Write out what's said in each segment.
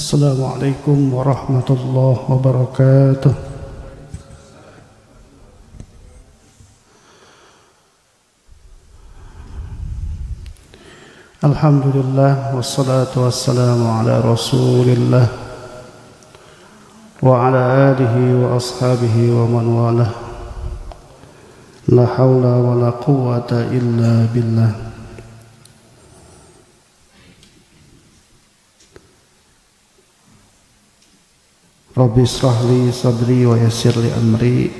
Assalamualaikum warahmatullahi wabarakatuh. Alhamdulillah wassalatu wassalamu ala Rasulillah wa ala alihi wa ashabihi wa man walah. La haula wa la quwwata illa billah. Rabbi israh li sadri wa yassir li amri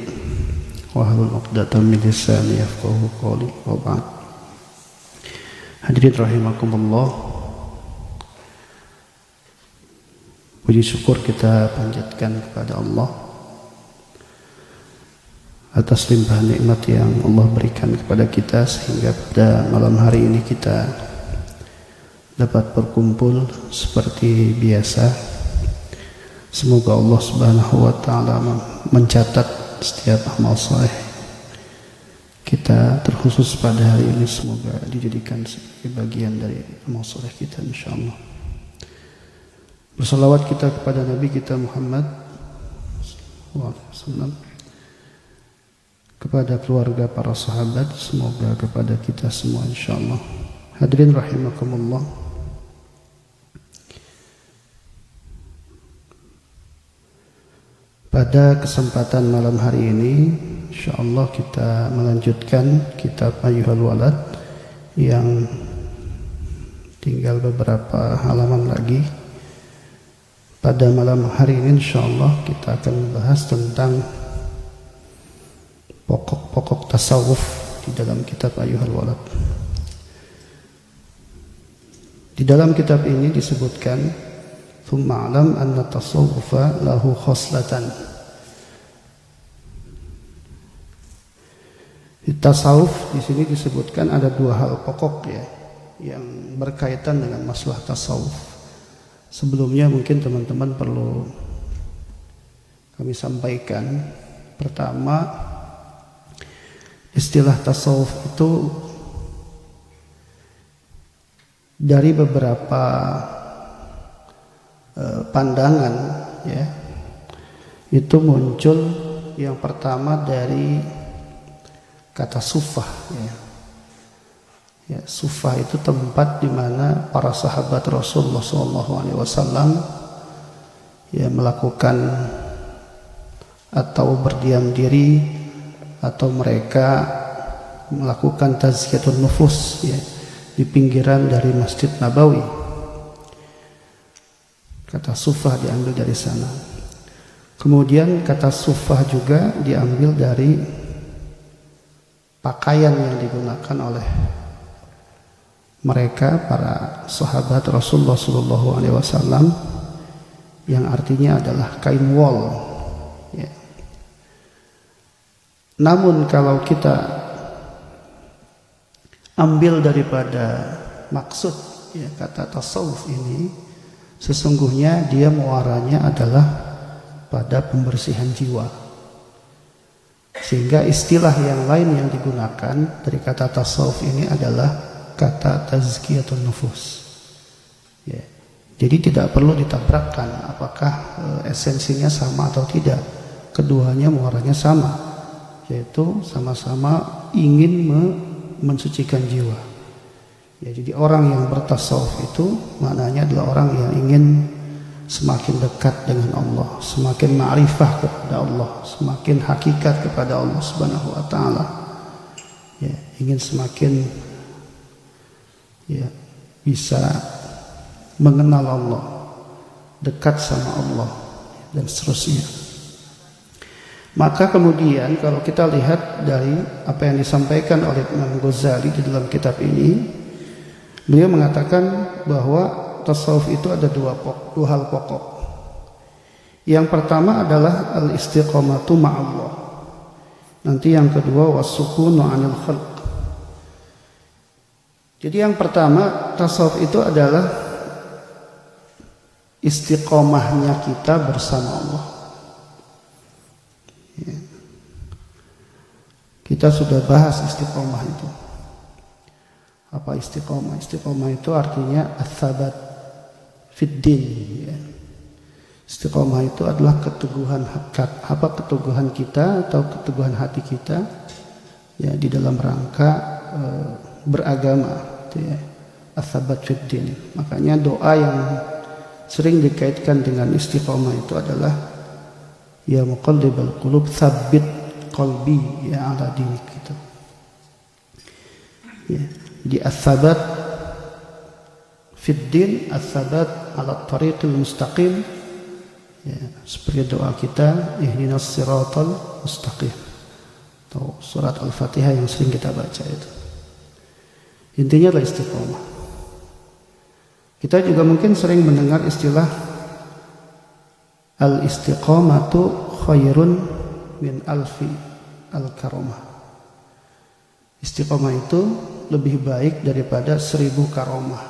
wahlul 'uqdatam min lisani yafqahu qawli wa ba'd. Hadirin rahimakumullah, puji syukur kita panjatkan kepada Allah atas limpahan nikmat yang Allah berikan kepada kita sehingga pada malam hari ini kita dapat berkumpul seperti biasa. Semoga Allah Subhanahu wa taala mencatat setiap amal saleh kita, terkhusus pada hari ini semoga dijadikan sebagai bagian dari amal saleh kita insyaallah. Bersalawat kita kepada Nabi kita Muhammad SAW, kepada keluarga para sahabat, semoga kepada kita semua insyaallah. Hadirin rahimakumullah, pada kesempatan malam hari ini insyaallah kita melanjutkan kitab Ayyuhal Walad yang tinggal beberapa halaman lagi. Pada malam hari ini insyaallah kita akan membahas tentang pokok-pokok tasawuf di dalam kitab Ayyuhal Walad. Di dalam kitab ini disebutkan thumma alam anna tasawufa lahu khoslatan. Di tasawuf di sini disebutkan ada dua hal pokok ya yang berkaitan dengan masalah tasawuf. Sebelumnya mungkin teman-teman perlu kami sampaikan. Pertama, istilah tasawuf itu dari beberapa pandangan ya, itu muncul yang pertama dari kata sufah ya, sufah itu tempat di mana para sahabat Rasulullah SAW ya melakukan atau berdiam diri atau mereka melakukan tazkiyatun nufus ya di pinggiran dari Masjid Nabawi. Kata sufah diambil dari sana. Kemudian kata sufah juga diambil dari pakaian yang digunakan oleh mereka para sahabat Rasulullah SAW yang artinya adalah kain wol. Ya. Namun kalau kita ambil daripada maksud ya kata tasawuf ini, sesungguhnya dia muaranya adalah pada pembersihan jiwa. Sehingga istilah yang lain yang digunakan dari kata tasawuf ini adalah kata tazkiyatun nufus. Ya. Jadi tidak perlu ditabrakkan apakah esensinya sama atau tidak. Keduanya muaranya sama, yaitu sama-sama ingin mensucikan jiwa. Ya, jadi orang yang bertasawuf itu maknanya adalah orang yang ingin semakin dekat dengan Allah, semakin ma'rifah kepada Allah, semakin hakikat kepada Allah Subhanahu wa taala. Ya, ingin semakin ya bisa mengenal Allah, dekat sama Allah dan seterusnya. Maka kemudian kalau kita lihat dari apa yang disampaikan oleh Imam Ghazali di dalam kitab ini, beliau mengatakan bahwa tasawuf itu ada dua hal pokok. Yang pertama adalah al-istiqamatu ma'allah. Nanti yang kedua was-sukunu 'anil khalq. Jadi yang pertama, tasawuf itu adalah istiqomahnya kita bersama Allah. Ya. Kita sudah bahas istiqomah itu. Apa istiqomah? Istiqomah itu artinya ats-tsabat fid din ya. Istiqomah itu adalah keteguhan keteguhan kita atau keteguhan hati kita ya di dalam rangka beragama, gitu ya. Ats-tsabat fid din. Makanya doa yang sering dikaitkan dengan istiqomah itu adalah ya muqallibal qulub tsabbit qalbi ya ala dinik gitu. Ya, di ats-tsabat fid din, ats-tsabat ala tariqil mustaqim. Ya, seperti doa kita ihdinas siratal mustaqim atau surat Al-Fatihah yang sering kita baca itu. Intinya adalah istiqomah. Kita juga mungkin sering mendengar istilah al-istiqomatu khairun min alfi al-karomah. Istiqomah itu lebih baik daripada 1000 karomah.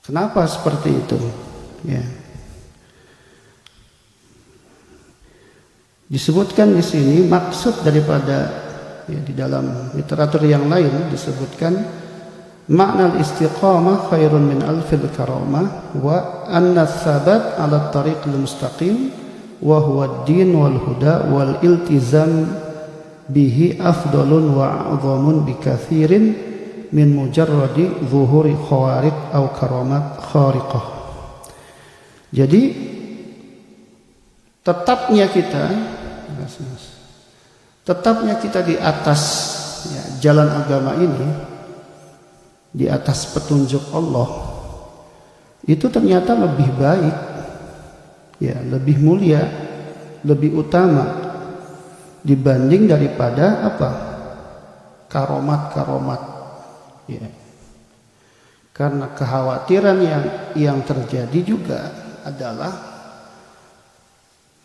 Kenapa seperti itu? Ya. Disebutkan di sini maksud daripada ya, di dalam literatur yang lain disebutkan makna istiqamah khairun min alfil karamah wa anna tsabat ala tariqil mustaqim wa huwa ad-din wal huda wal iltizam bihi afdalun wa a'zamun bikathirin min mujarradi zuhuri khawariq aw karamat khariqah. Jadi tetapnya kita di atas ya, jalan agama ini, di atas petunjuk Allah, itu ternyata lebih baik, ya, lebih mulia, lebih utama dibanding daripada apa? Karomat-karomat. Ya. Karena kekhawatiran yang terjadi juga adalah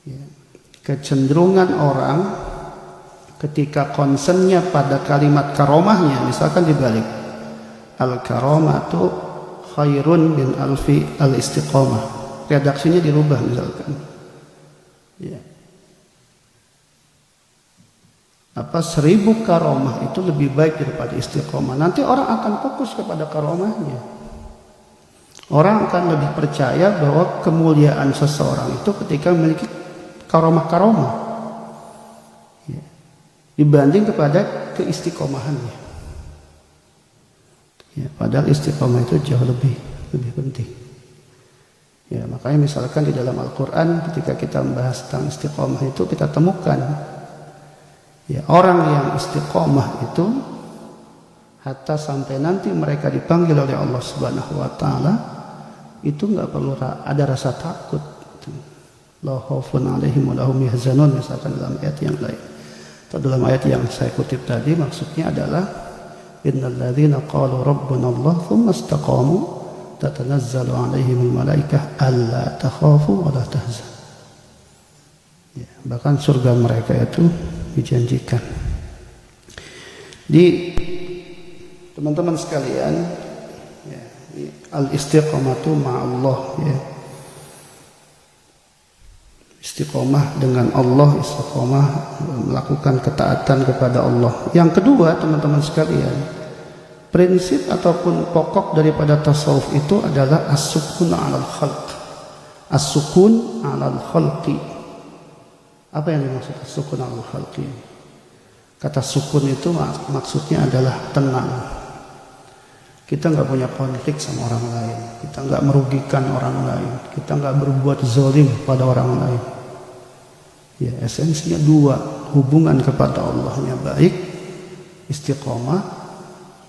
ya, kecenderungan orang ketika concernnya pada kalimat karomahnya, misalkan dibalik, al-karomatu khairun min alfi al-istiqomah, redaksinya dirubah misalkan ya. 1000 karomah itu lebih baik daripada istiqomah. Nanti orang akan fokus kepada karomahnya. Orang akan lebih percaya bahwa kemuliaan seseorang itu ketika memiliki karomah-karomah ya, dibanding kepada keistiqomahannya. Ya, padahal istiqomah itu jauh lebih penting. Ya, makanya misalkan di dalam Al-Quran ketika kita membahas tentang istiqomah itu kita temukan ya, orang yang istiqomah itu hatta sampai nanti mereka dipanggil oleh Allah Subhanahu wa taala itu enggak perlu ada rasa takut. La khaufun 'alaihim wa lahum yahzanun, misalkan dalam ayat yang lain. Atau dalam ayat yang saya kutip tadi maksudnya adalah innal ladzina qalu rabbuna Allah tsumma istaqamu tatanazzalu 'alaihimul malaikah alla takhafu wa la tahzanu. Ya, bahkan surga mereka itu dijanjikan. Di teman-teman sekalian, ya, al-istiqamatu ma'allah ya. Istiqomah dengan Allah, istiqomah melakukan ketaatan kepada Allah. Yang kedua, teman-teman sekalian, prinsip ataupun pokok daripada tasawuf itu adalah as-sukun 'alal khalq. As-sukun 'alal khalqi. Apa yang dimaksud as-sukun 'alal khalqi? Kata sukun itu maksudnya adalah tenang. Kita nggak punya konflik sama orang lain, kita nggak merugikan orang lain, kita nggak berbuat zalim pada orang lain. Ya, esensinya dua, hubungan kepada Allahnya baik, istiqomah.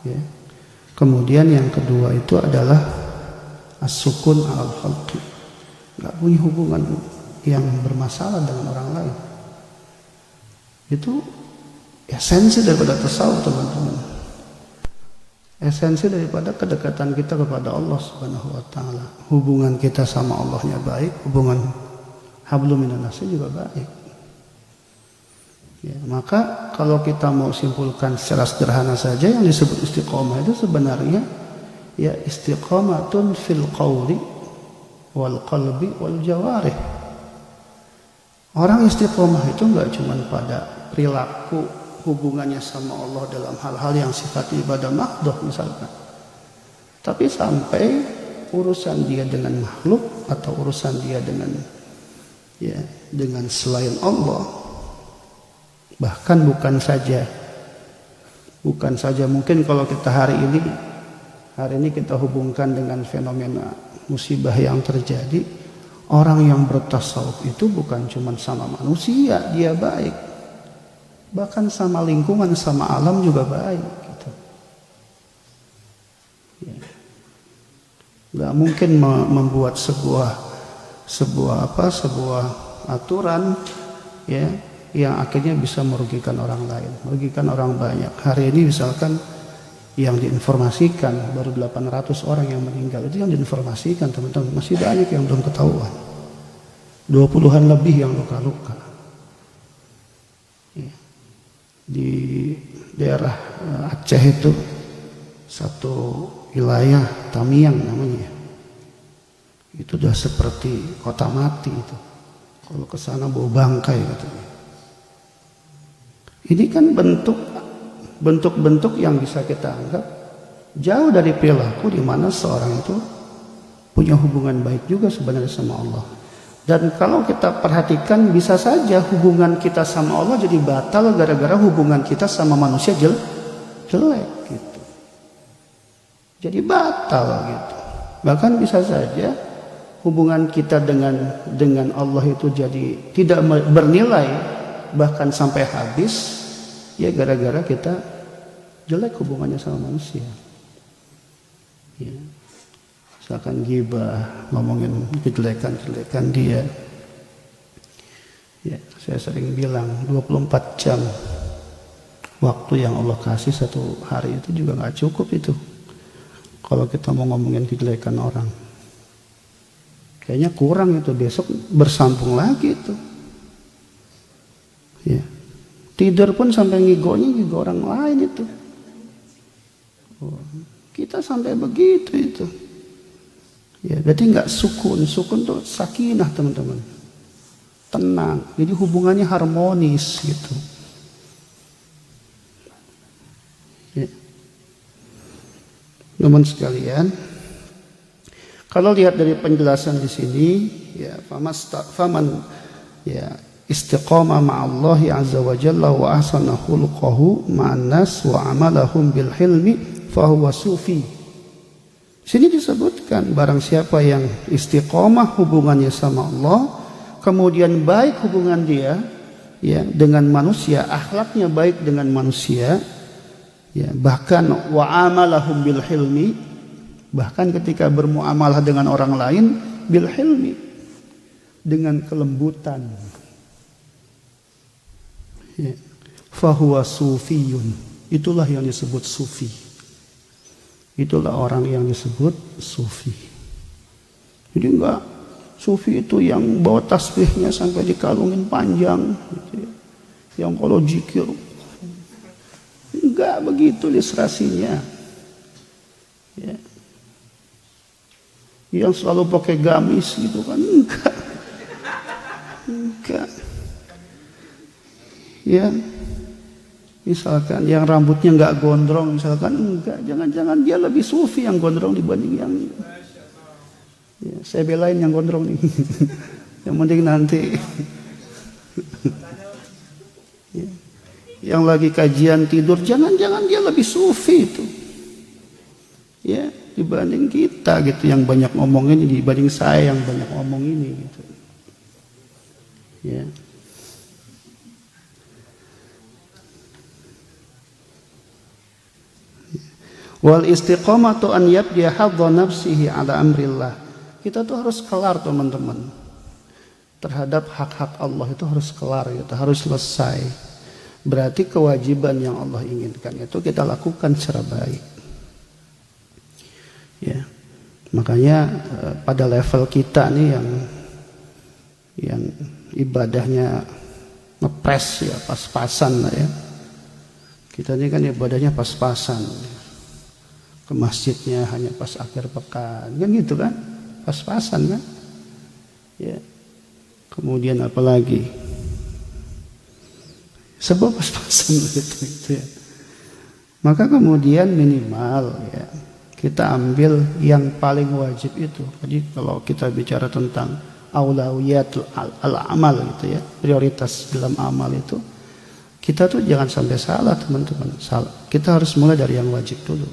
Ya. Kemudian yang kedua itu adalah as-sukun 'alal khalqi, nggak punya hubungan yang bermasalah dengan orang lain. Itu esensi daripada tasawuf, teman-teman. Esensi daripada kedekatan kita kepada Allah Subhanahu wa taala. Hubungan kita sama Allahnya baik, hubungan hablum minan nas juga baik. Ya, maka kalau kita mau simpulkan secara sederhana saja, yang disebut istiqomah itu sebenarnya ya istiqomatun fil qawli wal qalbi wal jawarih. Orang istiqomah itu enggak cuma pada perilaku hubungannya sama Allah dalam hal-hal yang sifatnya ibadah mahdoh misalkan, tapi sampai urusan dia dengan makhluk atau urusan dia dengan dengan selain Allah. Bahkan bukan saja mungkin kalau kita hari ini kita hubungkan dengan fenomena musibah yang terjadi, orang yang bertasawuf itu bukan cuma sama manusia dia baik, bahkan sama lingkungan, sama alam juga baik gitu. Nggak mungkin membuat sebuah aturan yang akhirnya bisa merugikan orang lain, merugikan orang banyak. Hari ini misalkan yang diinformasikan baru 800 orang yang meninggal, itu yang diinformasikan teman-teman, masih banyak yang belum ketahuan, 20-an lebih yang luka-luka. Di daerah Aceh itu satu wilayah Tamiang namanya, itu udah seperti kota mati itu. Kalau ke sana bau bangkai katanya. Ini kan bentuk-bentuk yang bisa kita anggap jauh dari perilaku di mana seorang itu punya hubungan baik juga sebenarnya sama Allah. Dan kalau kita perhatikan, bisa saja hubungan kita sama Allah jadi batal gara-gara hubungan kita sama manusia jelek gitu. Jadi batal gitu. Bahkan bisa saja hubungan kita dengan Allah itu jadi tidak bernilai, bahkan sampai habis, ya gara-gara kita jelek hubungannya sama manusia. Ya. Misalkan ghibah, ngomongin kejelekan dia. Ya, saya sering bilang 24 jam waktu yang Allah kasih satu hari itu juga nggak cukup itu. Kalau kita mau ngomongin kejelekan orang, kayaknya kurang itu, besok bersambung lagi itu. Ya. Tidur pun sampai ngigo orang lain itu. Kita sampai begitu itu. Ya, berarti nggak sukun. Sukun tuh sakinah teman-teman, tenang. Jadi hubungannya harmonis gitu. Ya. Teman sekalian, kalau lihat dari penjelasan di sini, ya faman ya istiqamah ma'allahi azza wa jalla wa ahsana khuluquhu ma'an nas wa amalahum bil hilmi fahuwa sufi. Sini disebutkan barang siapa yang istiqamah hubungannya sama Allah, kemudian baik hubungan dia ya dengan manusia, akhlaknya baik dengan manusia, ya bahkan wa amalahum bil hilmi, bahkan ketika bermuamalah dengan orang lain bil hilmi, dengan kelembutan. Ya. Fahuwa sufiyun, itulah yang disebut sufi. Itulah orang yang disebut sufi. Jadi enggak sufi itu yang bawa tasbihnya sampai dikalungin panjang gitu ya. Yang kalau zikir enggak begitu ilustrasinya. Ya. Yang selalu pakai gamis gitu kan, enggak. Ya, misalkan yang rambutnya enggak gondrong, misalkan enggak, jangan-jangan dia lebih sufi yang gondrong dibanding yang ya, saya belain yang gondrong nih. Yang penting nanti ya. Yang lagi kajian tidur, jangan-jangan dia lebih sufi itu ya dibanding kita gitu, yang banyak ngomong ini dibanding saya yang banyak ngomong ini gitu ya. Wal istiqamatu an yabdiya hadza nafsihi ala amrillah. Kita tuh harus kelar teman-teman terhadap hak-hak Allah, itu harus kelar gitu, harus selesai. Berarti kewajiban yang Allah inginkan itu kita lakukan secara baik. Ya. Makanya pada level kita nih yang ibadahnya ngepres ya, pas-pasan lah ya. Kita ini kan ibadahnya pas-pasan. Ke masjidnya hanya pas akhir pekan, kan gitu kan, pas-pasan kan, ya. Kemudian apalagi sebab pas-pasan gitu ya. Maka kemudian minimal ya Kita ambil yang paling wajib itu. Jadi kalau kita bicara tentang aulawiyatul al-amal gitu ya, prioritas dalam amal itu, kita tuh jangan sampai salah teman-teman. Salah. Kita harus mulai dari yang wajib dulu.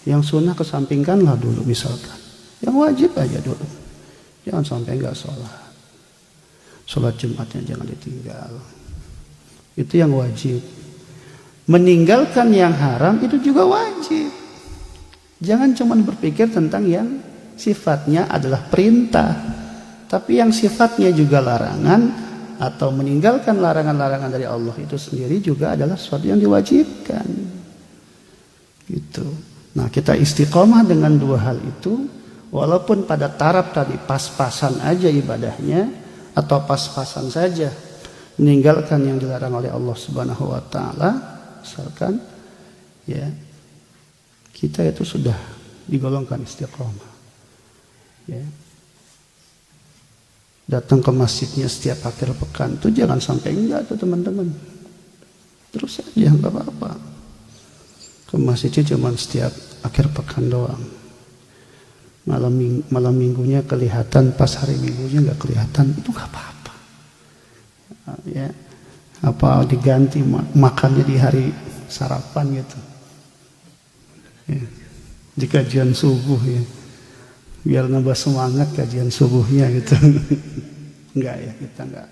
Yang sunnah kesampingkanlah dulu misalkan. Yang wajib aja dulu. Jangan sampai enggak sholat. Sholat Jumatnya jangan ditinggal. Itu yang wajib. Meninggalkan yang haram itu juga wajib. Jangan cuma berpikir tentang yang sifatnya adalah perintah, tapi yang sifatnya juga larangan atau meninggalkan larangan-larangan dari Allah itu sendiri juga adalah sesuatu yang diwajibkan. Gitu. Nah, kita istiqomah dengan dua hal itu, walaupun pada taraf tadi pas-pasan aja ibadahnya atau pas-pasan saja meninggalkan yang dilarang oleh Allah Subhanahu wa taala, misalkan ya, kita itu sudah digolongkan istiqomah. Ya. Datang ke masjidnya setiap akhir pekan tuh jangan sampai enggak tuh teman-teman. Terus aja enggak apa-apa. Ke masjidnya cuma setiap akhir pekan doang. Malam minggunya kelihatan, pas hari minggunya enggak kelihatan, itu enggak apa-apa. Ya. Apa diganti makannya di hari sarapan gitu. Ya. Di kajian subuh ya. Biar nambah semangat kajian subuhnya gitu. Enggak ya, kita enggak.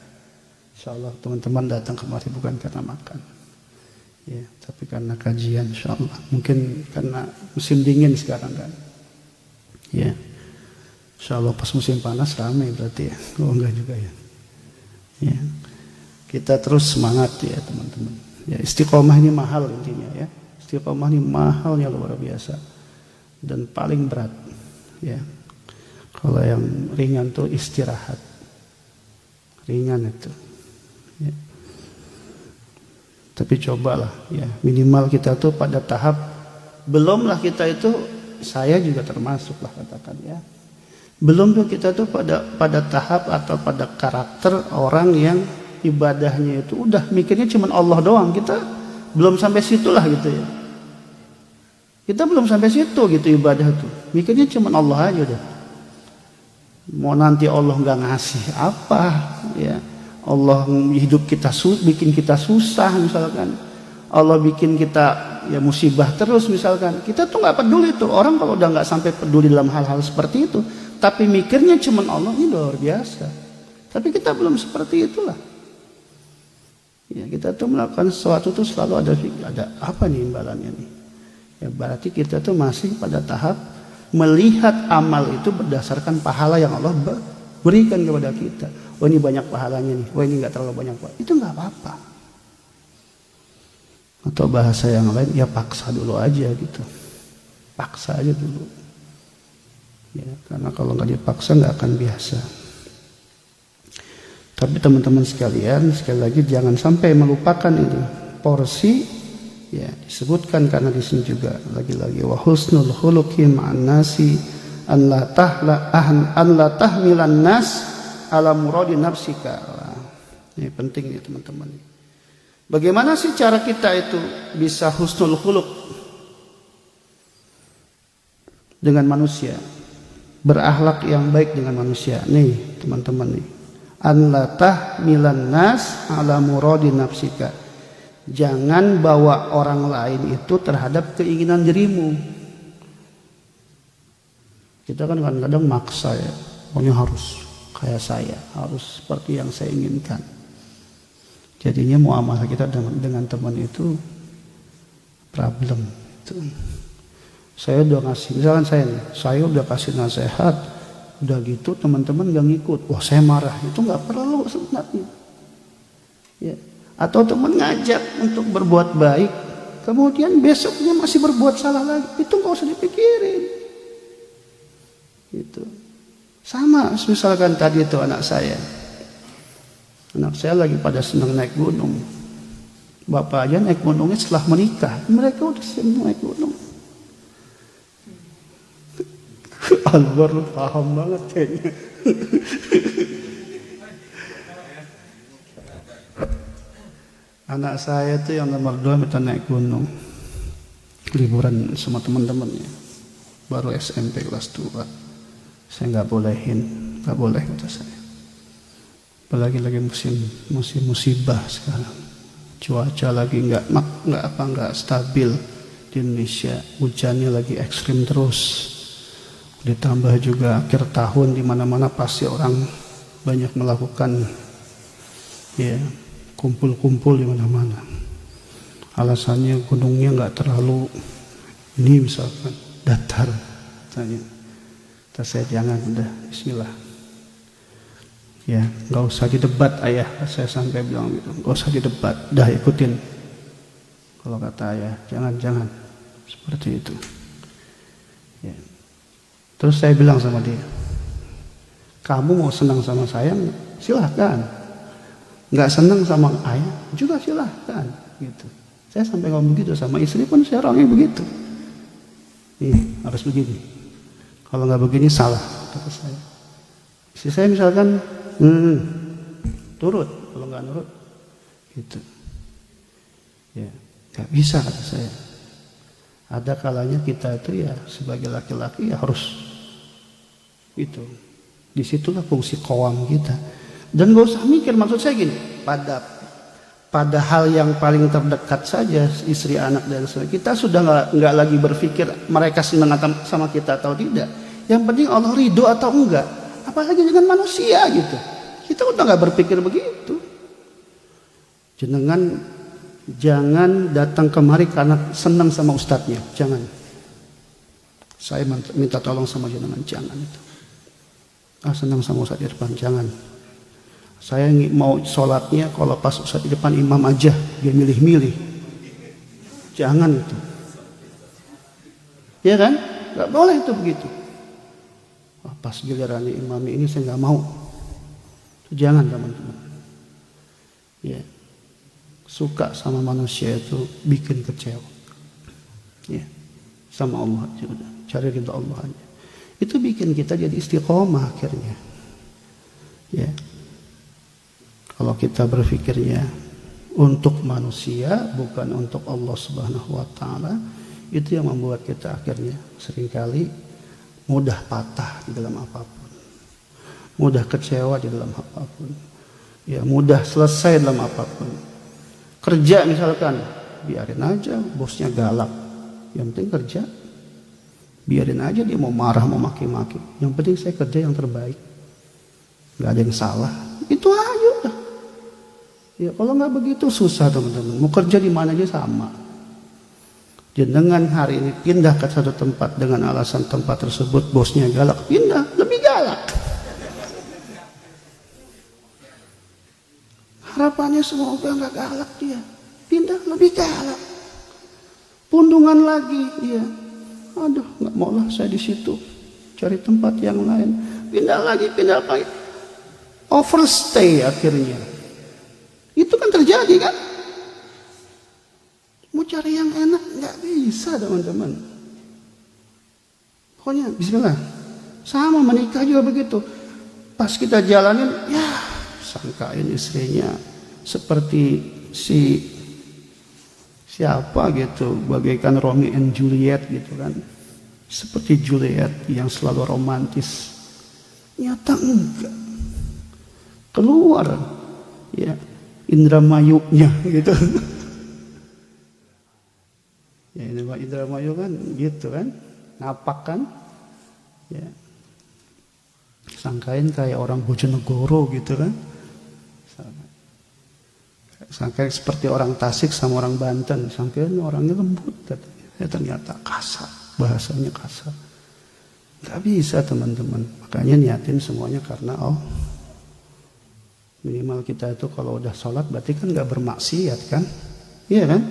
Insyaallah teman-teman datang kemari bukan karena makan. Ya, tapi karena kajian insyaallah. Mungkin karena musim dingin sekarang kan. Ya. Insyaallah pas musim panas ramai berarti ya. Oh enggak juga ya. Ya. Kita terus semangat ya teman-teman. Ya, istiqomah ini mahal intinya ya. Istiqomah ini mahalnya luar biasa. Dan paling berat ya. Kalau yang ringan tuh istirahat, ringan itu. Ya. Tapi cobalah, ya minimal kita tuh pada tahap belumlah kita itu, saya juga termasuk lah katakan ya. Belum tuh kita tuh pada tahap atau pada karakter orang yang ibadahnya itu udah mikirnya cuma Allah doang. Kita belum sampai situlah gitu ya. Kita belum sampai situ gitu ibadah tuh. Mikirnya cuma Allah aja udah. Mau nanti Allah nggak ngasih apa ya, Allah hidup kita bikin kita susah misalkan, Allah bikin kita ya musibah terus misalkan, kita tuh nggak peduli tuh. Orang kalau udah nggak sampai peduli dalam hal-hal seperti itu, tapi mikirnya cuman Allah, ini luar biasa. Tapi kita belum seperti itulah ya. Kita tuh melakukan sesuatu tuh selalu ada apa nih imbalannya nih ya, berarti kita tuh masih pada tahap melihat amal itu berdasarkan pahala yang Allah berikan kepada kita. Oh ini banyak pahalanya nih, oh ini nggak terlalu banyak pahala. Itu nggak apa-apa. Atau bahasa yang lain, ya paksa dulu aja gitu. Paksa aja dulu. Ya, karena kalau nggak dipaksa nggak akan biasa. Tapi teman-teman sekalian, sekali lagi jangan sampai melupakan ini porsi. Ya, disebutkan karena di sini juga lagi-lagi wa husnul khuluqi ma'an nasi an la tahmilan nas ala muradi nafsika. Ini penting nih teman-teman. Bagaimana sih cara kita itu bisa husnul khuluq dengan manusia, berakhlak yang baik dengan manusia? Nih teman-teman nih, an la tahmilan nas ala muradi nafsika. Jangan bawa orang lain itu terhadap keinginan dirimu. Kita kan kadang-kadang maksa ya, pokoknya harus kayak saya, harus seperti yang saya inginkan. Jadinya muamalah kita dengan teman itu problem. Itu. Saya udah ngasih, misalkan saya udah kasih nasihat, udah gitu teman-teman gak ngikut, wah saya marah. Itu nggak perlu sebenarnya. Ya. Atau teman ngajak untuk berbuat baik, kemudian besoknya masih berbuat salah lagi, itu nggak usah dipikirin. Gitu. Sama, misalkan tadi itu anak saya lagi pada senang naik gunung. Bapak aja naik gunungnya setelah menikah, mereka udah senang naik gunung. Albar paham banget kayaknya. Anak saya tuh yang nomor 2 minta naik gunung liburan sama teman-temannya. baru SMP kelas 2. Saya nggak bolehin, nggak boleh kata saya. Apalagi lagi musim musibah sekarang, cuaca lagi nggak stabil di Indonesia, hujannya lagi ekstrim terus. Ditambah juga akhir tahun di mana-mana pasti orang banyak melakukan ya kumpul-kumpul di mana-mana. Alasannya gunungnya nggak terlalu ini misalkan datar. Tanya, saya jangan udah Bismillah. Ya nggak usah didebat ayah, saya sampai bilang gitu, nggak usah didebat, dah ikutin. Kalau kata ayah, jangan seperti itu. Ya. Terus saya bilang sama dia, kamu mau senang sama saya, silahkan. Nggak senang sama ayah juga silahkan. Gitu. Saya sampai ngomong begitu sama istri pun saya orangnya begitu. Nih harus begini. Kalau nggak begini salah, kata saya. Istri saya misalkan turut, kalau nggak nurut, gitu. Ya, nggak bisa kata saya. Ada kalanya kita itu ya sebagai laki-laki ya harus itu. Disitulah fungsi qawam kita. Dan gak usah mikir, maksud saya gini, pada hal yang paling terdekat saja, istri, anak dan sebagainya, kita sudah nggak lagi berpikir mereka senang sama kita atau tidak. Yang penting Allah ridho atau enggak. Apalagi dengan manusia gitu. Kita udah nggak berpikir begitu. Jangan datang kemari karena senang sama ustadznya, jangan. Saya minta tolong sama jenengan, jangan itu. Senang sama ustadz di depan, jangan. Saya mau sholatnya kalau pas ustadz di depan imam aja, dia milih-milih. Jangan itu. Ya kan? Gak boleh itu begitu. Pas giliran imam ini saya nggak mau. Jangan teman-teman. Ya. Suka sama manusia itu bikin kecewa. Ya. Sama Allah aja udah. Cari ridha Allah aja. Itu bikin kita jadi istiqomah akhirnya. Ya. Kalau kita berpikirnya untuk manusia bukan untuk Allah Subhanahu wa taala, itu yang membuat kita akhirnya seringkali mudah patah di dalam apapun. Mudah kecewa di dalam apapun. Ya, mudah selesai dalam apapun. Kerja misalkan, biarin aja bosnya galak. Yang penting kerja. Biarin aja dia mau marah, mau maki-maki. Yang penting saya kerja yang terbaik. Gak ada yang salah. Itu aja udah. Ya kalau nggak begitu susah teman-teman. Mau kerja di mana aja sama. Jenengan hari ini pindah ke satu tempat dengan alasan tempat tersebut bosnya galak, pindah lebih galak. Harapannya semoga nggak galak dia, pindah lebih galak. Pundungan lagi dia. Aduh, nggak mau lah saya di situ, cari tempat yang lain. Pindah lagi. Overstay akhirnya. Itu kan terjadi kan? Mau cari yang enak nggak bisa teman-teman. Pokoknya Bismillah. Sama menikah juga begitu. Pas kita jalanin, ya sangkain istrinya seperti siapa gitu, bagaikan Romeo and Juliet gitu kan, seperti Juliet yang selalu romantis. Nyata enggak, keluar ya Indramayunya gitu. Ya Indramayu kan gitu kan, napak kan, ya sangkain kayak orang Bojonegoro gitu kan. Sangkain seperti orang Tasik sama orang Banten, sangkain orangnya lembut, ternyata kasar, bahasanya kasar. Gak bisa teman-teman, makanya niatin semuanya karena minimal kita itu kalau udah sholat berarti kan gak bermaksiat kan, iya kan?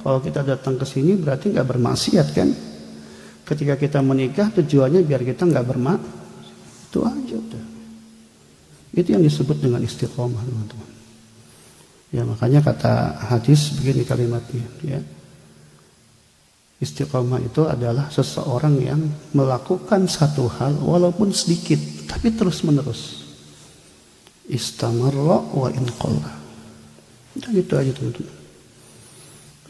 Kalau kita datang ke sini berarti gak bermaksiat kan? Ketika kita menikah tujuannya biar kita gak bermaksiat, itu aja udah. Itu yang disebut dengan istiqomah teman-teman. Ya makanya kata hadis begini kalimatnya ya. Istiqomah itu adalah seseorang yang melakukan satu hal walaupun sedikit tapi terus menerus. Istamarra wa in qalla. Dan itu aja teman-teman.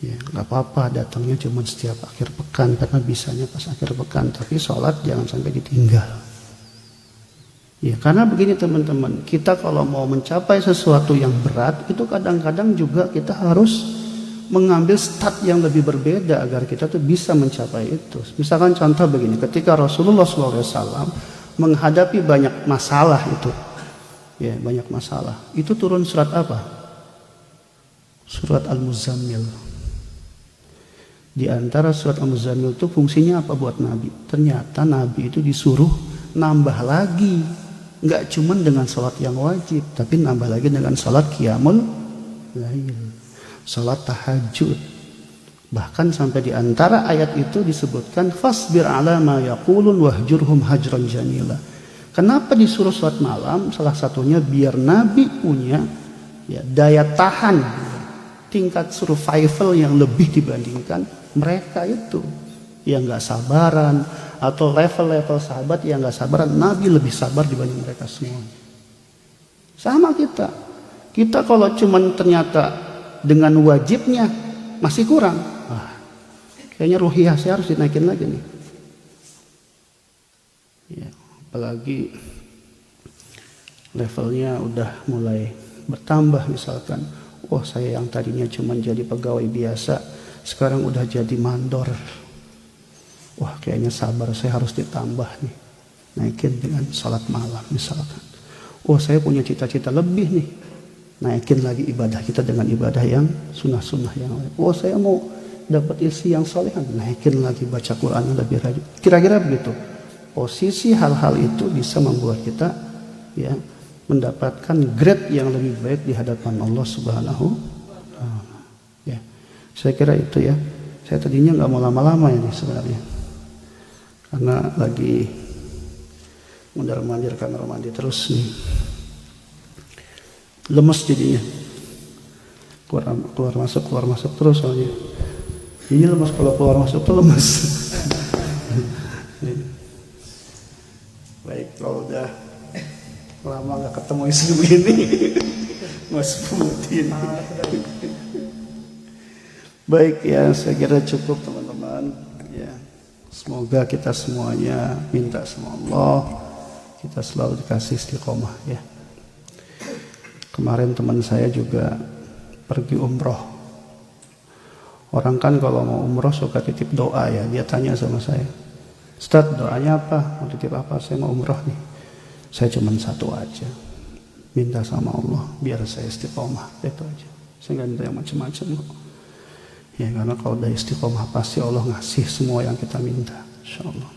Ya, nggak apa-apa datangnya cuma setiap akhir pekan karena bisanya pas akhir pekan, tapi sholat jangan sampai ditinggal. Ya, karena begini teman-teman, kita kalau mau mencapai sesuatu yang berat itu kadang-kadang juga kita harus mengambil start yang lebih berbeda agar kita tuh bisa mencapai itu. Misalkan contoh begini, ketika Rasulullah SAW menghadapi banyak masalah itu, ya banyak masalah, itu turun surat apa? Surat Al-Muzammil. Di antara surat Al-Muzammil itu fungsinya apa buat Nabi? Ternyata Nabi itu disuruh nambah lagi, nggak cuma dengan sholat yang wajib, tapi nambah lagi dengan sholat qiyamul lail, sholat tahajud. Bahkan sampai di antara ayat itu disebutkan fasbir ala ma yaqulun wahjurhum hajran jamila. Kenapa disuruh sholat malam? Salah satunya biar Nabi punya ya, daya tahan, tingkat survival yang lebih dibandingkan mereka itu yang nggak sabaran, atau level-level sahabat yang nggak sabaran. Nabi lebih sabar dibanding mereka semua. Sama kita kalau cuman ternyata dengan wajibnya masih kurang, kayaknya ruhiyah saya harus dinaikin lagi nih. Ya, apalagi levelnya udah mulai bertambah, misalkan, oh saya yang tadinya cuma jadi pegawai biasa sekarang udah jadi mandor. Wah kayaknya sabar saya harus ditambah nih, naikin dengan sholat malam misalkan. Oh saya punya cita-cita lebih nih, naikin lagi ibadah kita dengan ibadah yang sunnah-sunnah yang lain. Oh saya mau dapat isi yang solehan, naikin lagi baca Quran yang lebih rajin. Kira-kira begitu. Posisi hal-hal itu bisa membuat kita ya mendapatkan grade yang lebih baik di hadapan Allah Subhanahu wa Ta'ala. Ya, saya kira itu ya. Saya tadinya nggak mau lama-lama ini sebenarnya, karena lagi mondar-mandir kamar mandi terus nih, lemes jadinya, keluar masuk terus soalnya. Ini lemes, kalau keluar masuk tuh lemes. Baik, kalau udah lama nggak ketemu isu begini, Mas Putin. Baik ya, saya kira cukup teman-teman. Ya, semoga kita semuanya minta sama Allah kita selalu dikasih istiqomah ya. Kemarin teman saya juga pergi umroh. Orang kan kalau mau umroh suka titip doa ya. Dia tanya sama saya, Ustaz doanya apa? Mau titip apa? Saya mau umroh nih. Saya cuma satu aja, minta sama Allah biar saya istiqomah, itu aja. Saya nggak minta yang macam-macam kok. Ya karena kalau udah istiqomah pasti Allah ngasih semua yang kita minta, insyaallah.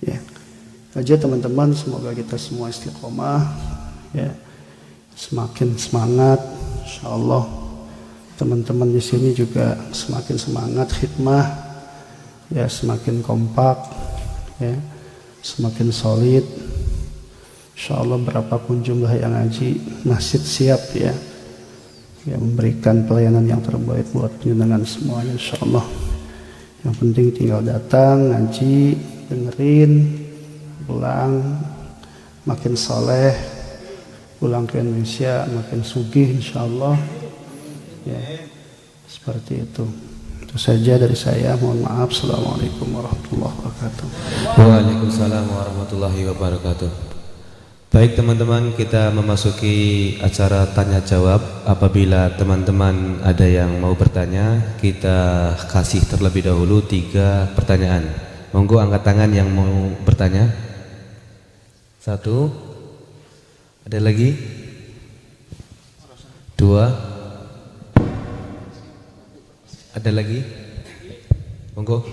Ya aja teman-teman, semoga kita semua istiqomah ya, semakin semangat insyaallah. Teman-teman di sini juga semakin semangat khidmah ya, semakin kompak ya, semakin solid insyaallah. Berapapun jumlah yang ngaji, masjid siap ya, yang memberikan pelayanan yang terbaik buat penjenengan semuanya insyaallah. Yang penting tinggal datang ngaji, dengerin, pulang makin soleh, pulang ke Indonesia makin sugih insyaallah ya, seperti itu. Itu saja dari saya, mohon maaf. Assalamualaikum warahmatullahi wabarakatuh. Waalaikumsalam warahmatullahi wabarakatuh. Baik teman-teman, kita memasuki acara tanya jawab. Apabila teman-teman ada yang mau bertanya, kita kasih terlebih dahulu 3 pertanyaan. Monggo angkat tangan yang mau bertanya. 1. Ada lagi? 2. Ada lagi? Monggo.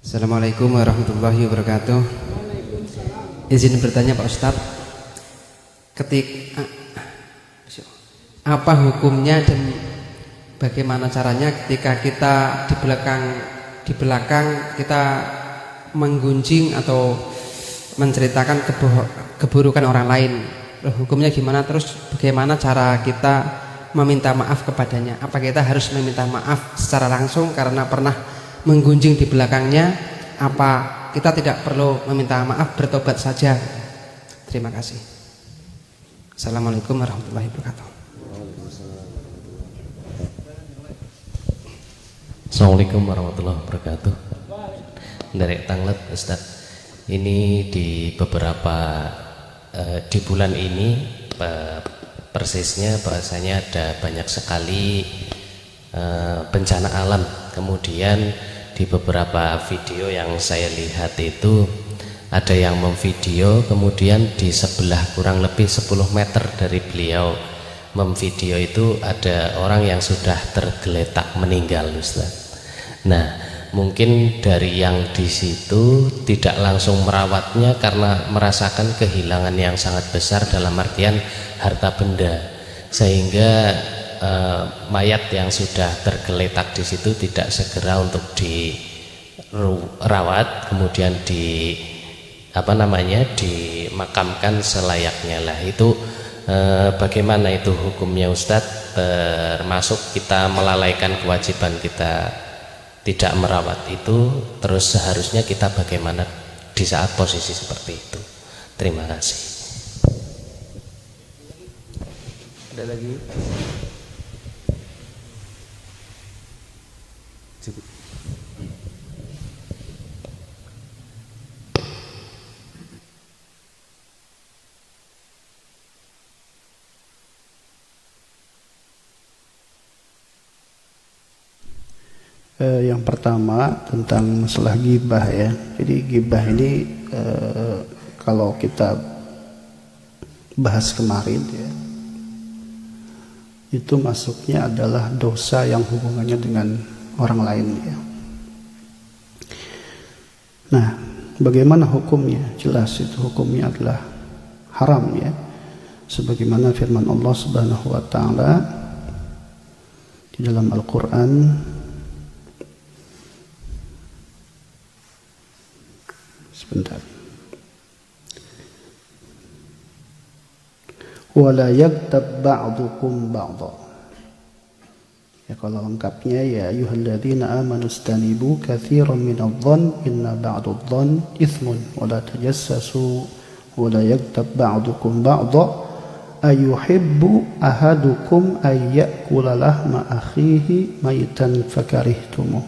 Assalamualaikum warahmatullahi wabarakatuh. Izin bertanya Pak Ustadz, apa hukumnya dan bagaimana caranya ketika kita di belakang kita menggunjing atau menceritakan keburukan orang lain? Hukumnya gimana? Terus bagaimana cara kita meminta maaf kepadanya? Apa kita harus meminta maaf secara langsung karena pernah menggunjing di belakangnya? Apa kita tidak perlu meminta maaf, bertobat saja? Terima kasih. Assalamualaikum warahmatullahi wabarakatuh. Assalamualaikum warahmatullahi wabarakatuh. Dari Tanglet, Ustaz. Ini di beberapa di bulan ini persisnya bahasanya ada banyak sekali bencana alam. Kemudian di beberapa video yang saya lihat itu ada yang memvideo, kemudian di sebelah kurang lebih 10 meter dari beliau memvideo itu ada orang yang sudah tergeletak meninggal, Ustaz. Nah, mungkin dari yang di situ tidak langsung merawatnya karena merasakan kehilangan yang sangat besar dalam artian harta benda, sehingga mayat yang sudah tergeletak di situ tidak segera untuk dirawat, kemudian dimakamkan selayaknya lah. Itu bagaimana itu hukumnya, Ustadz? Termasuk kita melalaikan kewajiban kita tidak merawat itu, terus seharusnya kita bagaimana di saat posisi seperti itu? Terima kasih. Ada lagi? Cukup. Yang pertama tentang masalah ghibah ya. Jadi ghibah ini kalau kita bahas kemarin ya, itu masuknya adalah dosa yang hubungannya dengan orang lain ya. Nah, bagaimana hukumnya? Jelas itu hukumnya adalah haram ya. Sebagaimana firman Allah Subhanahu wa taala di dalam Al-Qur'an, sebentar. Wala yaghtab ba'dukum ba'dha. Ya, kalau lengkapnya ya ayyuhalladzina amanu istanibu katsiran minadh-dhann inna ba'dadh-dhann itsmun wala tajassasu wala yaghtab ba'dukum ba'dha ayuhibbu ahadukum ay ya'kula lahma akhihi maitan fakarihtumuh.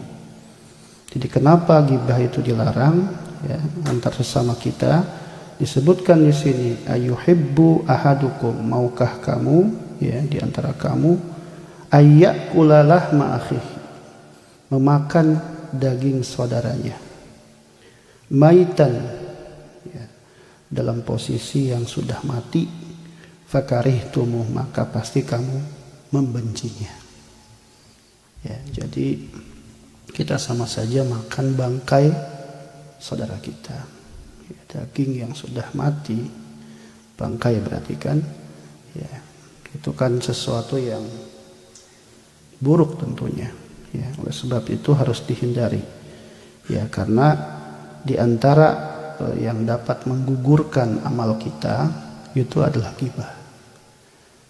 Jadi kenapa ghibah itu dilarang ya antar sesama kita? Disebutkan di sini ayuhibbu ahadukum, maukah kamu ya di antara kamu ayyakula lahma akhihi, memakan daging saudaranya, maitan ya, dalam posisi yang sudah mati, fakarihtumuh, maka pasti kamu membencinya. Ya, jadi kita sama saja makan bangkai saudara kita. Ya, daging yang sudah mati, bangkai berarti kan ya, itu kan sesuatu yang buruk tentunya ya. Oleh sebab itu harus dihindari ya, karena di antara yang dapat menggugurkan amal kita itu adalah ghibah.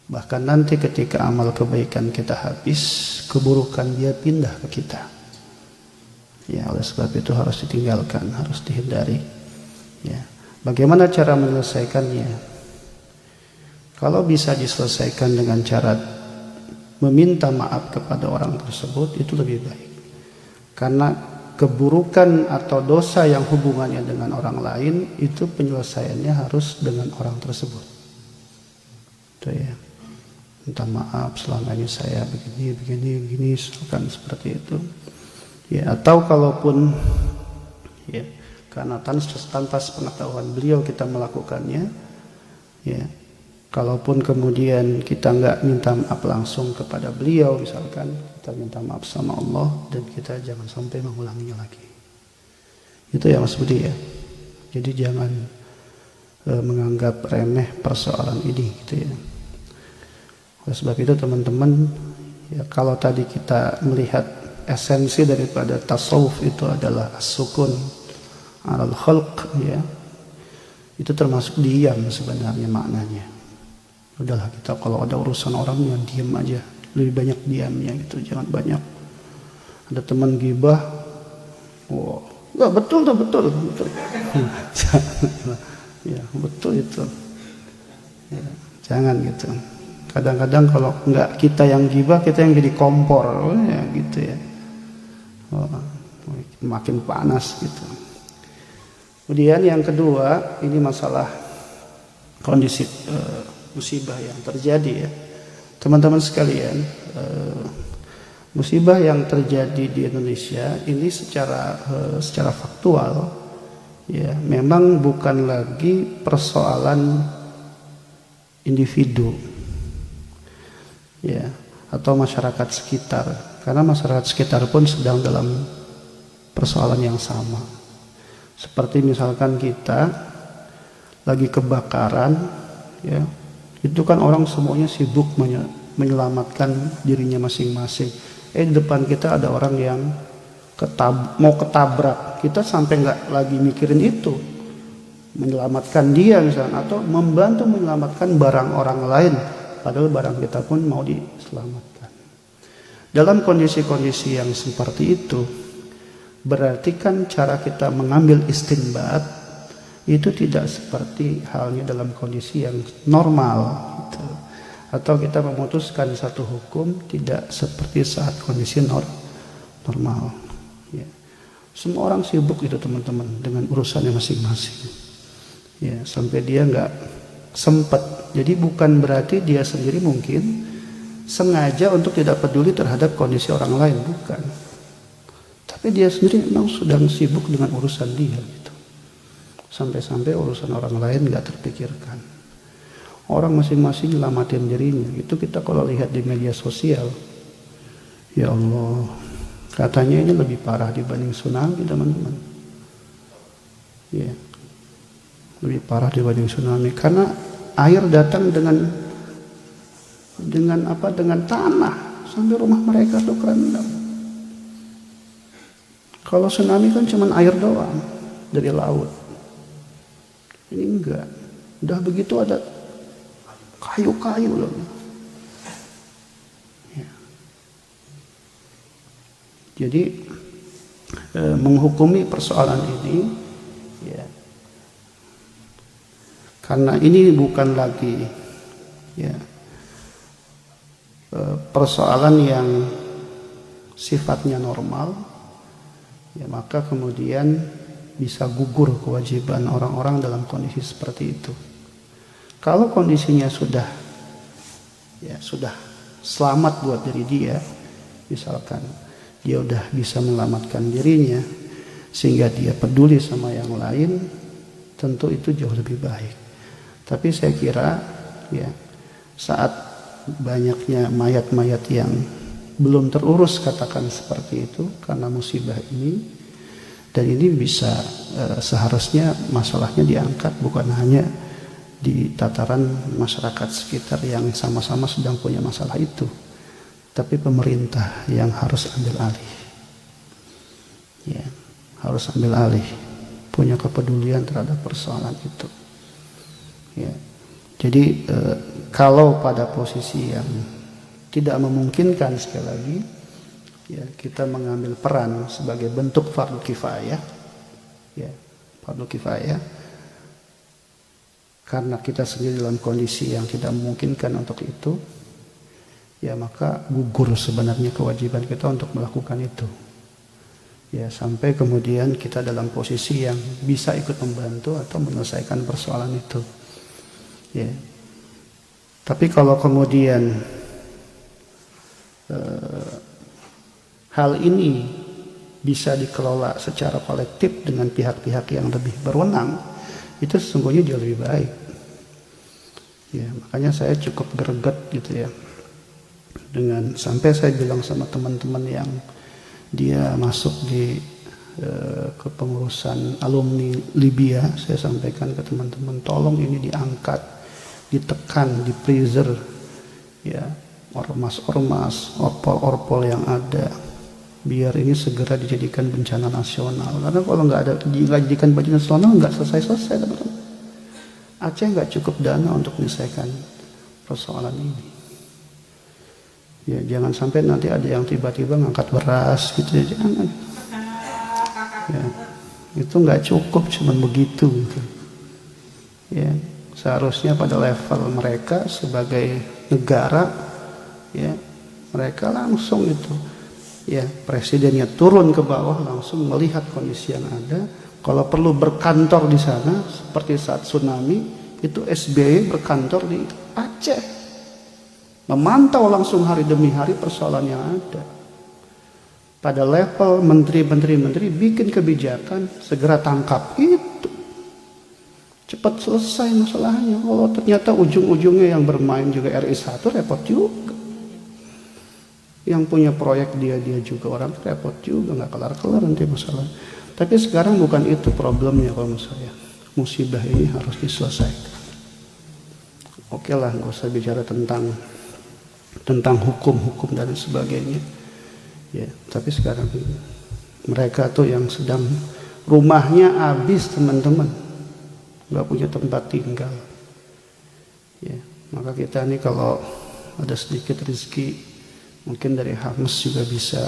Bahkan nanti ketika amal kebaikan kita habis, keburukan dia pindah ke kita ya. Oleh sebab itu harus ditinggalkan, harus dihindari ya. Bagaimana cara menyelesaikannya? Kalau bisa diselesaikan dengan cara meminta maaf kepada orang tersebut, itu lebih baik. Karena keburukan atau dosa yang hubungannya dengan orang lain, itu penyelesaiannya harus dengan orang tersebut. Itu ya. Minta maaf, selama ini saya begini, misalkan seperti itu. Ya, atau kalaupun ya, karena tanpa pengetahuan beliau kita melakukannya ya, kalaupun kemudian kita nggak minta maaf langsung kepada beliau, misalkan kita minta maaf sama Allah dan kita jangan sampai mengulanginya lagi. Itu ya Mas Budi ya. Jadi jangan menganggap remeh persoalan ini gitu ya. Oleh sebab itu teman-teman ya, kalau tadi kita melihat esensi daripada tasawuf itu adalah as-sukun alal khalq ya, itu termasuk diam sebenarnya maknanya. Udahlah kita kalau ada urusan orang yang diam aja, lebih banyak diamnya gitu, jangan banyak. Ada teman ghibah, wow, nggak betul. Ya betul itu ya, jangan gitu. Kadang-kadang kalau nggak kita yang ghibah, kita yang jadi kompor ya gitu ya. makin panas gitu. Kemudian yang kedua, ini masalah kondisi musibah yang terjadi ya. Teman-teman sekalian, musibah yang terjadi di Indonesia ini secara faktual ya memang bukan lagi persoalan individu ya atau masyarakat sekitar, karena masyarakat sekitar pun sedang dalam persoalan yang sama. Seperti misalkan kita lagi kebakaran ya, itu kan orang semuanya sibuk menyelamatkan dirinya masing-masing. Di depan kita ada orang yang mau ketabrak, kita sampai nggak lagi mikirin itu, menyelamatkan dia misalnya, atau membantu menyelamatkan barang orang lain, padahal barang kita pun mau diselamatkan. Dalam kondisi-kondisi yang seperti itu, berarti kan cara kita mengambil istinbat itu tidak seperti halnya dalam kondisi yang normal gitu. Atau kita memutuskan satu hukum tidak seperti saat kondisi normal ya. Semua orang sibuk itu teman-teman dengan urusannya masing-masing ya, sampai dia nggak sempat. Jadi bukan berarti dia sendiri mungkin sengaja untuk tidak peduli terhadap kondisi orang lain, bukan. Tapi dia sendiri memang sedang sibuk dengan urusan dia gitu. Sampai-sampai urusan orang lain nggak terpikirkan. Orang masing-masing nyelamatin dirinya. Itu kita kalau lihat di media sosial, ya Allah, katanya ini lebih parah dibanding tsunami teman-teman. Ya, lebih parah dibanding tsunami karena air datang dengan tanah sampai rumah mereka tuh kerendam. Kalau tsunami kan cuma air doang dari laut. Ini enggak. Udah begitu ada kayu-kayu loh. Ya. Jadi menghukumi persoalan ini ya, karena ini bukan lagi ya persoalan yang sifatnya normal ya, maka kemudian bisa gugur kewajiban orang-orang dalam kondisi seperti itu. Kalau kondisinya sudah selamat buat diri dia, misalkan dia udah bisa menyelamatkan dirinya sehingga dia peduli sama yang lain, tentu itu jauh lebih baik. Tapi saya kira ya saat banyaknya mayat-mayat yang belum terurus katakan seperti itu karena musibah ini, dan ini bisa seharusnya masalahnya diangkat bukan hanya di tataran masyarakat sekitar yang sama-sama sedang punya masalah itu, tapi pemerintah yang harus ambil alih ya, harus ambil alih, punya kepedulian terhadap persoalan itu ya. Jadi kalau pada posisi yang tidak memungkinkan, sekali lagi ya, kita mengambil peran sebagai bentuk fardu kifayah ya, fardu kifayah, karena kita sendiri dalam kondisi yang tidak memungkinkan untuk itu ya, maka gugur sebenarnya kewajiban kita untuk melakukan itu ya, sampai kemudian kita dalam posisi yang bisa ikut membantu atau menyelesaikan persoalan itu ya. Tapi kalau kemudian hal ini bisa dikelola secara kolektif dengan pihak-pihak yang lebih berwenang, itu sesungguhnya jauh lebih baik ya. Makanya saya cukup greget gitu ya, dengan sampai saya bilang sama teman-teman yang dia masuk di kepengurusan alumni Libya, saya sampaikan ke teman-teman, tolong ini diangkat, ditekan, di freezer ya, ormas-ormas, orpol-orpol yang ada, biar ini segera dijadikan bencana nasional. Karena kalau nggak dijadikan bencana nasional, nggak selesai-selesai teman-teman. Aceh nggak cukup dana untuk menyelesaikan persoalan ini ya. Jangan sampai nanti ada yang tiba-tiba ngangkat beras gitu ya, jangan ya, itu nggak cukup cuman begitu gitu ya. Seharusnya pada level mereka sebagai negara ya, mereka langsung itu ya presidennya turun ke bawah langsung melihat kondisi yang ada. Kalau perlu berkantor di sana seperti saat tsunami, itu SBY berkantor di Aceh, memantau langsung hari demi hari persoalan yang ada. Pada level menteri bikin kebijakan, segera tangkap itu, cepat selesai masalahnya. Kalau ternyata ujung-ujungnya yang bermain juga RI1, repot juga. Yang punya proyek dia juga orang, repot juga, nggak kelar-kelar nanti masalah. Tapi sekarang bukan itu problemnya kalau menurut saya. Musibah ini harus diselesaikan. Oke lah, nggak usah bicara tentang hukum dan sebagainya. Ya, tapi sekarang mereka tuh yang sedang rumahnya habis, teman-teman, nggak punya tempat tinggal. Ya, maka kita nih kalau ada sedikit rezeki, mungkin dari Hamas juga bisa,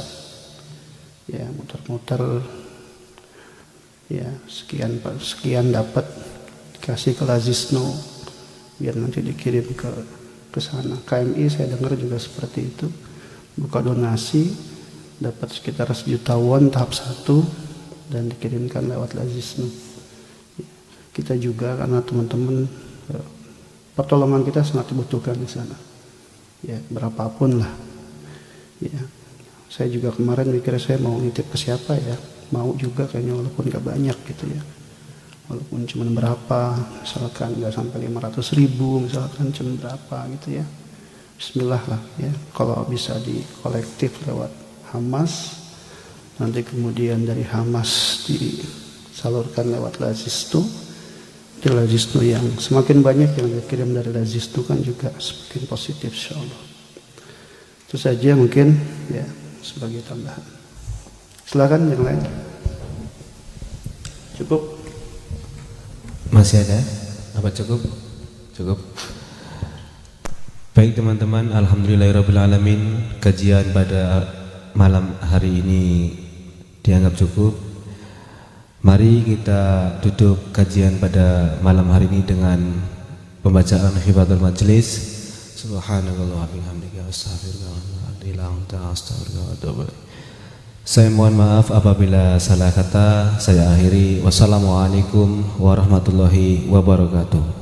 ya muter-muter, ya sekian dapat kasih ke Lazisno, biar nanti dikirim ke sana. KMI saya dengar juga seperti itu, buka donasi dapat sekitar 1 juta won tahap 1 dan dikirimkan lewat Lazisno. Kita juga karena teman-teman pertolongan kita sangat dibutuhkan di sana, ya berapapun lah. Ya, saya juga kemarin mikir saya mau nitip ke siapa ya, mau juga kayaknya walaupun gak banyak gitu ya, walaupun cuma berapa, misalkan gak sampai 500.000, misalkan cuma berapa gitu ya, bismillah lah ya. Kalau bisa di kolektif lewat Hamas, nanti kemudian dari Hamas disalurkan lewat Lazisno, di Lazisno yang semakin banyak yang dikirim dari Lazisno kan juga semakin positif insyaallah. Itu saja mungkin ya sebagai tambahan. Silakan yang lain. Cukup? Masih ada? Apa cukup? Cukup. Baik teman-teman, alhamdulillahirrabbilalamin, kajian pada malam hari ini dianggap cukup. Mari kita tutup kajian pada malam hari ini dengan pembacaan khifatul majlis. Subhanallah wa bihamdika astaghfirullah. Saya mohon maaf apabila salah kata. Saya akhiri. Wassalamualaikum warahmatullahi wabarakatuh.